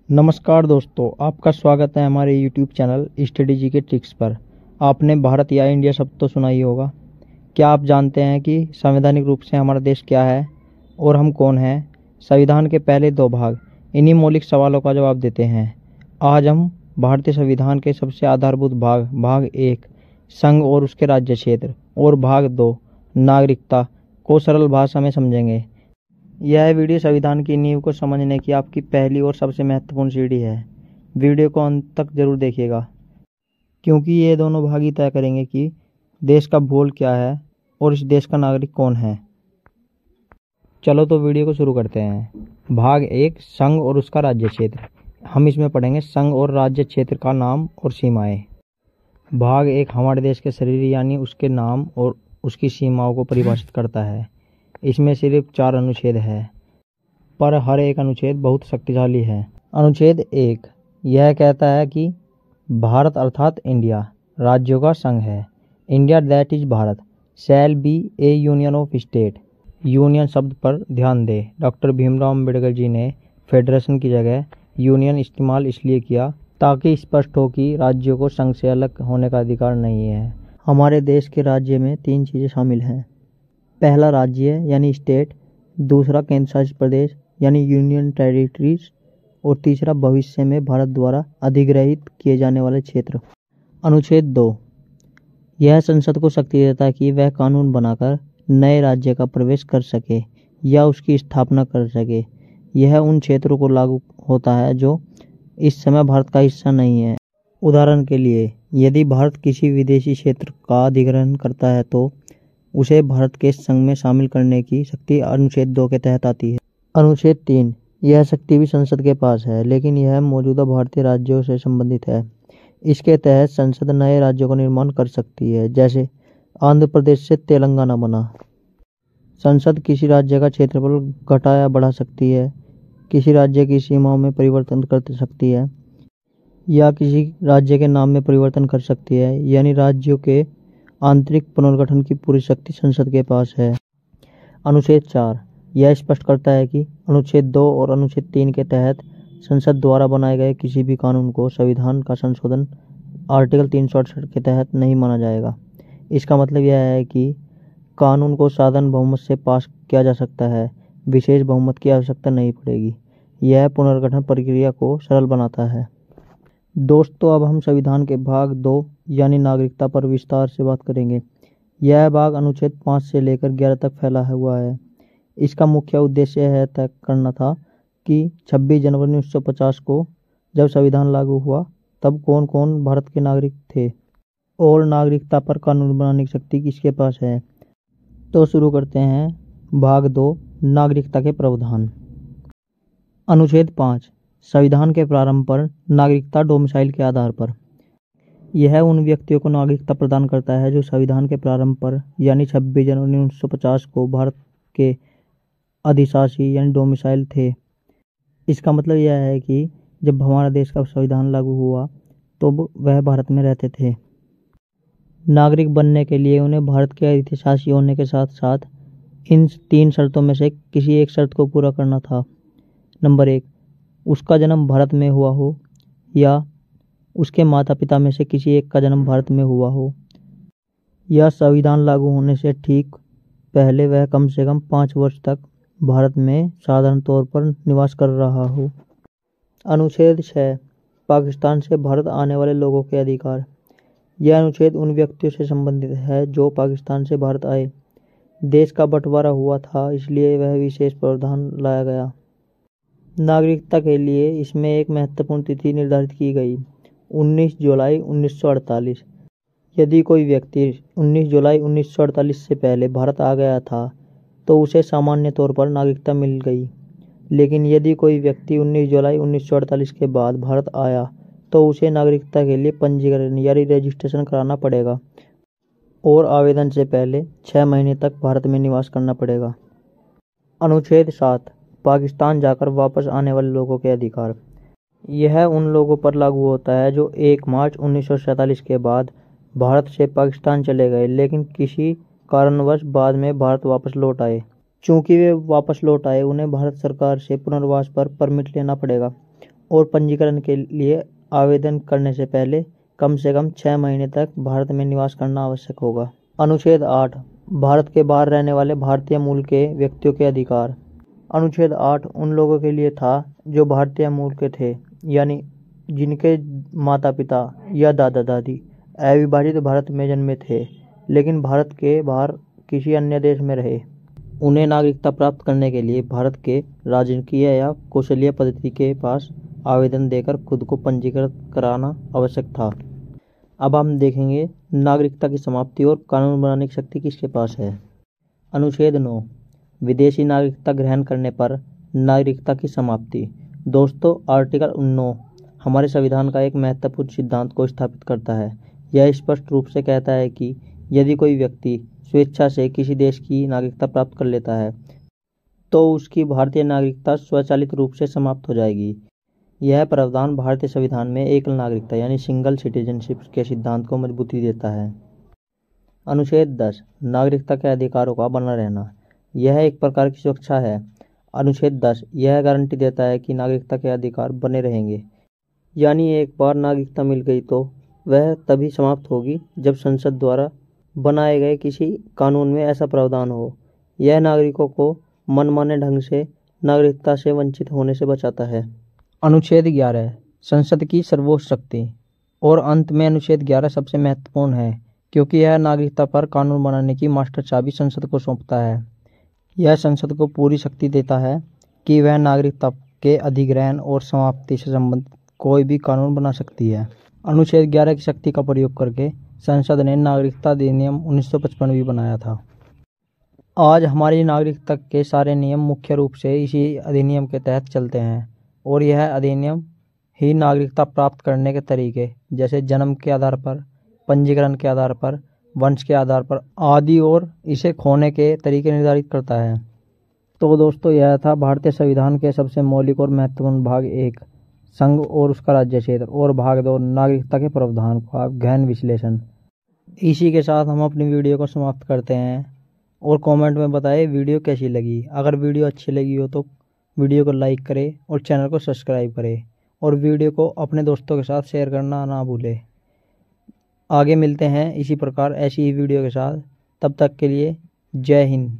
नमस्कार दोस्तों, आपका स्वागत है हमारे YouTube चैनल स्टडी जी के ट्रिक्स पर। आपने भारत या इंडिया शब्द तो सुना ही होगा। क्या आप जानते हैं कि संवैधानिक रूप से हमारा देश क्या है और हम कौन हैं? संविधान के पहले दो भाग इन्हीं मौलिक सवालों का जवाब देते हैं। आज हम भारतीय संविधान के सबसे आधारभूत भाग 1 संघ और उसके राज्य क्षेत्र और भाग 2 नागरिकता को सरल भाषा में समझेंगे। यह वीडियो संविधान की नींव को समझने की आपकी पहली और सबसे महत्वपूर्ण सीढ़ी है। वीडियो को अंत तक जरूर देखिएगा, क्योंकि ये दोनों भाग ही तय करेंगे कि देश का भूगोल क्या है और इस देश का नागरिक कौन है। चलो तो वीडियो को शुरू करते हैं। भाग 1 संघ और उसका राज्य क्षेत्र। हम इसमें पढ़ेंगे संघ और राज्य क्षेत्र का नाम और सीमाएं। भाग 1 हमारे देश के शरीर यानी उसके नाम और उसकी सीमाओं को परिभाषित करता है। इसमें सिर्फ 4 अनुच्छेद है, पर हर एक अनुच्छेद बहुत शक्तिशाली है। अनुच्छेद 1 यह कहता है कि भारत अर्थात इंडिया राज्यों का संघ है। India that is Bharat shall be A union of state. Union शब्द पर ध्यान दें। डॉक्टर भीमराव अम्बेडकर जी ने फेडरेशन की जगह यूनियन इस्तेमाल इसलिए किया ताकि स्पष्ट हो कि राज्यों को संघ से अलग होने का अधिकार नहीं है। हमारे देश के राज्य में 3 चीज़ें शामिल हैं। पहला राज्य यानी स्टेट, दूसरा केंद्र शासित प्रदेश यानी यूनियन टेरिटरीज और तीसरा भविष्य में भारत द्वारा अधिग्रहित किए जाने वाले क्षेत्र। अनुच्छेद 2 यह संसद को शक्ति देता है कि वह कानून बनाकर नए राज्य का प्रवेश कर सके या उसकी स्थापना कर सके। यह उन क्षेत्रों को लागू होता है जो इस समय भारत का हिस्सा नहीं है। उदाहरण के लिए, यदि भारत किसी विदेशी क्षेत्र का अधिग्रहण करता है तो उसे भारत के संघ में शामिल करने की शक्ति अनुच्छेद 2 के तहत आती है। अनुच्छेद 3 यह शक्ति भी संसद के पास है, लेकिन यह मौजूदा भारतीय राज्यों से संबंधित है। इसके तहत संसद नए राज्यों का निर्माण कर सकती है, जैसे आंध्र प्रदेश से तेलंगाना बना। संसद किसी राज्य का क्षेत्रफल घटा या बढ़ा सकती है, किसी राज्य की सीमाओं में परिवर्तन कर सकती है या किसी राज्य के नाम में परिवर्तन कर सकती है। यानी राज्यों के आंतरिक पुनर्गठन की पूरी शक्ति संसद के पास है। अनुच्छेद 4 यह स्पष्ट करता है कि अनुच्छेद 2 और अनुच्छेद 3 के तहत संसद द्वारा बनाए गए किसी भी कानून को संविधान का संशोधन आर्टिकल 368 के तहत नहीं माना जाएगा। इसका मतलब यह है कि कानून को साधारण बहुमत से पास किया जा सकता है, विशेष बहुमत की आवश्यकता नहीं पड़ेगी। यह पुनर्गठन प्रक्रिया को सरल बनाता है। दोस्तों, अब हम संविधान के भाग 2 यानी नागरिकता पर विस्तार से बात करेंगे। यह भाग अनुच्छेद 5 से लेकर 11 तक फैला हुआ है। इसका मुख्य उद्देश्य यह तय करना था कि 26 जनवरी 1950 को जब संविधान लागू हुआ तब कौन कौन भारत के नागरिक थे और नागरिकता पर कानून बनाने की शक्ति किसके पास है। तो शुरू करते हैं। भाग 2 नागरिकता के प्रावधान। अनुच्छेद 5 संविधान के प्रारंभ पर नागरिकता डोमिसाइल के आधार पर। यह उन व्यक्तियों को नागरिकता प्रदान करता है जो संविधान के प्रारंभ पर यानी 26 जनवरी 1950 को भारत के अधिशासी यानी डोमिसाइल थे। इसका मतलब यह है कि जब हमारा देश का संविधान लागू हुआ तो वह भारत में रहते थे। नागरिक बनने के लिए उन्हें भारत के अधिशासी होने के साथ साथ इन 3 शर्तों में से किसी एक शर्त को पूरा करना था। नंबर 1, उसका जन्म भारत में हुआ हो या उसके माता पिता में से किसी एक का जन्म भारत में हुआ हो या संविधान लागू होने से ठीक पहले वह कम से कम 5 वर्ष तक भारत में साधारण तौर पर निवास कर रहा हो। अनुच्छेद 6 पाकिस्तान से भारत आने वाले लोगों के अधिकार। यह अनुच्छेद उन व्यक्तियों से संबंधित है जो पाकिस्तान से भारत आए। देश का बंटवारा हुआ था, इसलिए वह विशेष प्रावधान लाया गया। नागरिकता के लिए इसमें एक महत्वपूर्ण तिथि निर्धारित की गई, 19 जुलाई 1948। यदि कोई व्यक्ति 19 जुलाई 1948 से पहले भारत आ गया था तो उसे सामान्य तौर पर नागरिकता मिल गई, लेकिन यदि कोई व्यक्ति 19 जुलाई 1948 के बाद भारत आया तो उसे नागरिकता के लिए पंजीकरण यानी रजिस्ट्रेशन कराना पड़ेगा और आवेदन से पहले 6 महीने तक भारत में निवास करना पड़ेगा। अनुच्छेद 7 पाकिस्तान जाकर वापस आने वाले लोगों के अधिकार। यह उन लोगों पर लागू होता है जो 1 मार्च 1947 के बाद भारत से पाकिस्तान चले गए लेकिन किसी कारणवश बाद में भारत वापस लौट आए। चूंकि वे वापस लौट आए, उन्हें भारत सरकार से पुनर्वास पर परमिट लेना पड़ेगा और पंजीकरण के लिए आवेदन करने से पहले कम से कम 6 महीने तक भारत में निवास करना आवश्यक होगा। अनुच्छेद 8 भारत के बाहर रहने वाले भारतीय मूल के व्यक्तियों के अधिकार। अनुच्छेद 8 उन लोगों के लिए था जो भारतीय मूल के थे, यानी जिनके माता पिता या दादा दादी अविभाजित भारत में जन्मे थे लेकिन भारत के बाहर किसी अन्य देश में रहे। उन्हें नागरिकता प्राप्त करने के लिए भारत के राजकीय या कौशलीय पद्धति के पास आवेदन देकर खुद को पंजीकृत कराना आवश्यक था। अब हम देखेंगे नागरिकता की समाप्ति और कानून बनाने की शक्ति किसके पास है। अनुच्छेद 9 विदेशी नागरिकता ग्रहण करने पर नागरिकता की समाप्ति। दोस्तों, आर्टिकल 9 हमारे संविधान का एक महत्वपूर्ण सिद्धांत को स्थापित करता है। यह स्पष्ट रूप से कहता है कि यदि कोई व्यक्ति स्वेच्छा से किसी देश की नागरिकता प्राप्त कर लेता है तो उसकी भारतीय नागरिकता स्वचालित रूप से समाप्त हो जाएगी। यह प्रावधान भारतीय संविधान में एकल नागरिकता यानी सिंगल सिटीजनशिप के सिद्धांत को मजबूती देता है। अनुच्छेद 10 नागरिकता के अधिकारों का बना रहना। यह एक प्रकार की सुरक्षा है। अनुच्छेद 10 यह गारंटी देता है कि नागरिकता के अधिकार बने रहेंगे, यानी एक बार नागरिकता मिल गई तो वह तभी समाप्त होगी जब संसद द्वारा बनाए गए किसी कानून में ऐसा प्रावधान हो। यह नागरिकों को मनमाने ढंग से नागरिकता से वंचित होने से बचाता है। अनुच्छेद 11 संसद की सर्वोच्च शक्ति। और अंत में अनुच्छेद 11 सबसे महत्वपूर्ण है क्योंकि यह नागरिकता पर कानून बनाने की मास्टर चाबी संसद को सौंपता है। यह संसद को पूरी शक्ति देता है कि वह नागरिकता के अधिग्रहण और समाप्ति से संबंधित कोई भी कानून बना सकती है। अनुच्छेद 11 की शक्ति का प्रयोग करके संसद ने नागरिकता अधिनियम 1955 भी बनाया था। आज हमारी नागरिकता के सारे नियम मुख्य रूप से इसी अधिनियम के तहत चलते हैं और यह अधिनियम ही नागरिकता प्राप्त करने के तरीके जैसे जन्म के आधार पर, पंजीकरण के आधार पर, वंश के आधार पर आदि और इसे खोने के तरीके निर्धारित करता है। तो दोस्तों, यह था भारतीय संविधान के सबसे मौलिक और महत्वपूर्ण भाग 1 संघ और उसका राज्य क्षेत्र और भाग 2 नागरिकता के प्रावधान का गहन विश्लेषण। इसी के साथ हम अपनी वीडियो को समाप्त करते हैं और कमेंट में बताएं वीडियो कैसी लगी। अगर वीडियो अच्छी लगी हो तो वीडियो को लाइक करें और चैनल को सब्सक्राइब करें और वीडियो को अपने दोस्तों के साथ शेयर करना ना भूलें। आगे मिलते हैं इसी प्रकार ऐसी ही वीडियो के साथ। तब तक के लिए जय हिंद।